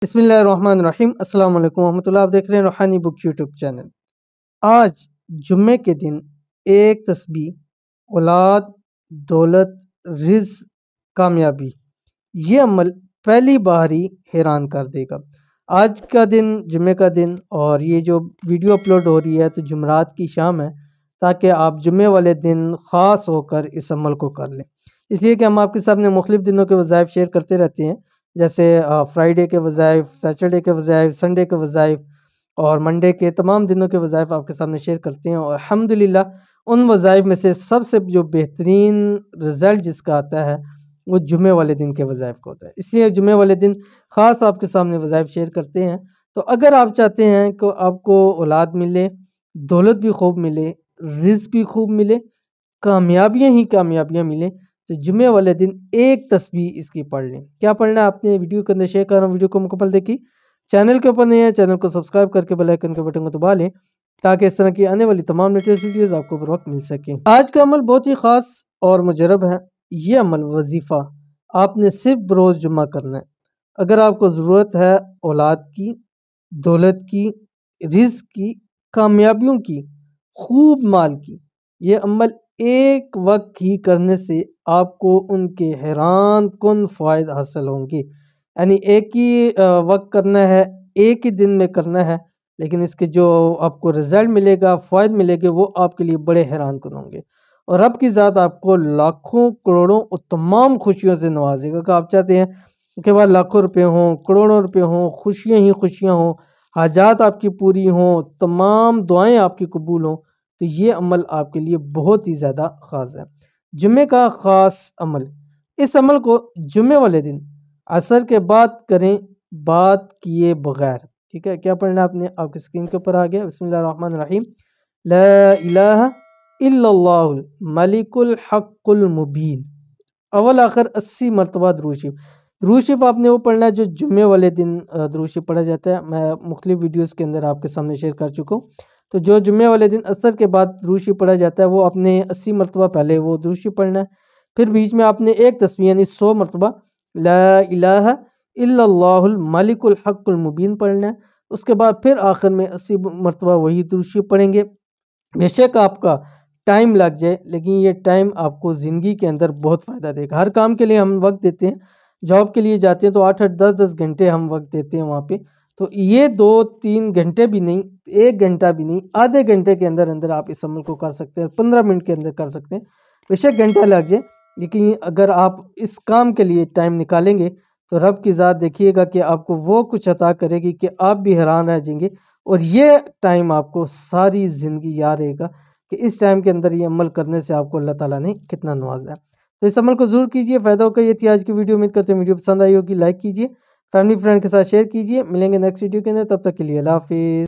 बिस्मिल्लाहिर्रहमानिर्रहीम अस्सलाम वालेकुम रहमतुल्लाह। आप देख रहे हैं रूहानी बुक यूट्यूब चैनल। आज जुम्मे के दिन एक तस्बीह, औलाद, दौलत, रिज़्क, कामयाबी, ये अमल पहली बार ही हैरान कर देगा। आज का दिन जुम्मे का दिन और ये जो वीडियो अपलोड हो रही है तो जुमरात की शाम है, ताकि आप जुम्मे वाले दिन ख़ास होकर इस अमल को कर लें। इसलिए कि हम आपके सामने मुख्तलिफ़ दिनों के वज़ाइफ शेयर करते रहते हैं, जैसे फ्राइडे के वज़ाइफ, सैटरडे के वज़ाइफ, संडे के वज़ाइफ और मंडे के तमाम दिनों के वज़ाइफ आपके सामने शेयर करते हैं। और अल्हम्दुलिल्लाह उन वज़ाइफ में से सबसे जो बेहतरीन रिज़ल्ट जिसका आता है वो जुम्मे वाले दिन के वज़ाइफ का होता है। इसलिए जुम्मे वाले दिन ख़ास आपके सामने वज़ाइफ शेयर करते हैं। तो अगर आप चाहते हैं कि आपको औलाद मिले, दौलत भी खूब मिले, रिज़्क भी खूब मिले, कामयाबियाँ ही कामयाबियाँ मिलें, तो जुम्मे वाले दिन एक तस्बीह इसकी पढ़ लें। क्या पढ़ना है आपने वीडियो के अंदर शेयर कर रहा हूँ, वीडियो को मुकम्मल देखिए। चैनल के ऊपर नहीं है, चैनल को सब्सक्राइब करके बेल आइकन के बटन को दबा लें, ताकि इस तरह की आने वाली तमाम लेटेस्ट वीडियोस आपको बर वक्त मिल सके। आज का अमल बहुत ही ख़ास और मुजरब है। ये अमल वजीफ़ा आपने सिर्फ बरोज़ जुम्मा करना है। अगर आपको ज़रूरत है औलाद की, दौलत की, रिज़्क की, कामयाबियों की, खूब माल की, ये अमल एक वक्त ही करने से आपको उनके हैरान कुन फ़ायदे हासिल होंगे। यानी एक ही वक्त करना है, एक ही दिन में करना है, लेकिन इसके जो आपको रिज़ल्ट मिलेगा, फ़ायदे मिलेंगे, वो आपके लिए बड़े हैरान कुन होंगे। और रब की ज़ात आपको लाखों करोड़ों और तमाम खुशियों से नवाजेगा। कि आप चाहते हैं कि बाद लाखों रुपए हों, करोड़ों रुपए हों, खुशियाँ ही खुशियाँ हों, हाजात आपकी पूरी हों, तमाम दुआएं आपकी कबूल हों, तो ये अमल आपके लिए बहुत ही ज़्यादा ख़ास है। जुम्मे का ख़ास अमल, इस अमल को जुम्मे वाले दिन असर के बाद करें, बात किए बगैर। ठीक है, क्या पढ़ना है आपने, आपकी स्क्रीन के ऊपर आ गया। बिस्मिल्लाहिर्रहमानिर्रहीम। ला इलाहा इल्लल्लाहुल मलिकुल हक़्क़ुल मुबीन। अव्वल आखिर 80 मरतबा दुरूद शरीफ आपने वो पढ़ना है जो जुम्मे वाले दिन दुरूद शरीफ पढ़ा जाता है। मैं मुख्तलिफ वीडियोस के अंदर आपके सामने शेयर कर चुका हूँ। तो जो जुम्मे वाले दिन असर के बाद दुरूद शरीफ पढ़ा जाता है, वो आपने 80 मरतबा पहले वो दुरूद शरीफ पढ़ना है। फिर बीच में आपने एक तस्बीह यानी 100 मरतबा ला इलाहा इल्लल्लाहुल मलिकुल हक़्क़ुल मुबीन पढ़ना है। उसके बाद फिर आखिर में 80 मरतबा वही दुरूद शरीफ पढ़ेंगे। बेशक आपका टाइम लग जाए, लेकिन ये टाइम आपको ज़िंदगी के अंदर बहुत फ़ायदा देगा। हर काम के लिए हम वक्त देते हैं, जॉब के लिए जाते हैं तो 8-8 10-10 घंटे हम वक्त देते हैं वहाँ पे। तो ये 2-3 घंटे भी नहीं, 1 घंटा भी नहीं, आधे घंटे के अंदर अंदर आप इस अमल को कर सकते हैं, 15 मिनट के अंदर कर सकते हैं। बेशक घंटा लग जाए, लेकिन अगर आप इस काम के लिए टाइम निकालेंगे तो रब की ज़ात देखिएगा कि आपको वो कुछ अता करेगी कि आप भी हैरान रह जाएंगे। और ये टाइम आपको सारी ज़िंदगी याद रहेगा कि इस टाइम के अंदर ये अमल करने से आपको अल्लाह ताला ने कितना नवाजा है। तो इस अमल को ज़रूर कीजिए, फ़ायदा होगा। ये थी आज की वीडियो। उम्मीद करते हैं वीडियो पसंद आई होगी। लाइक कीजिए, फैमिली फ्रेंड के साथ शेयर कीजिए। मिलेंगे नेक्स्ट वीडियो के अंदर, तब तक के लिए अल्लाह हाफ़िज़।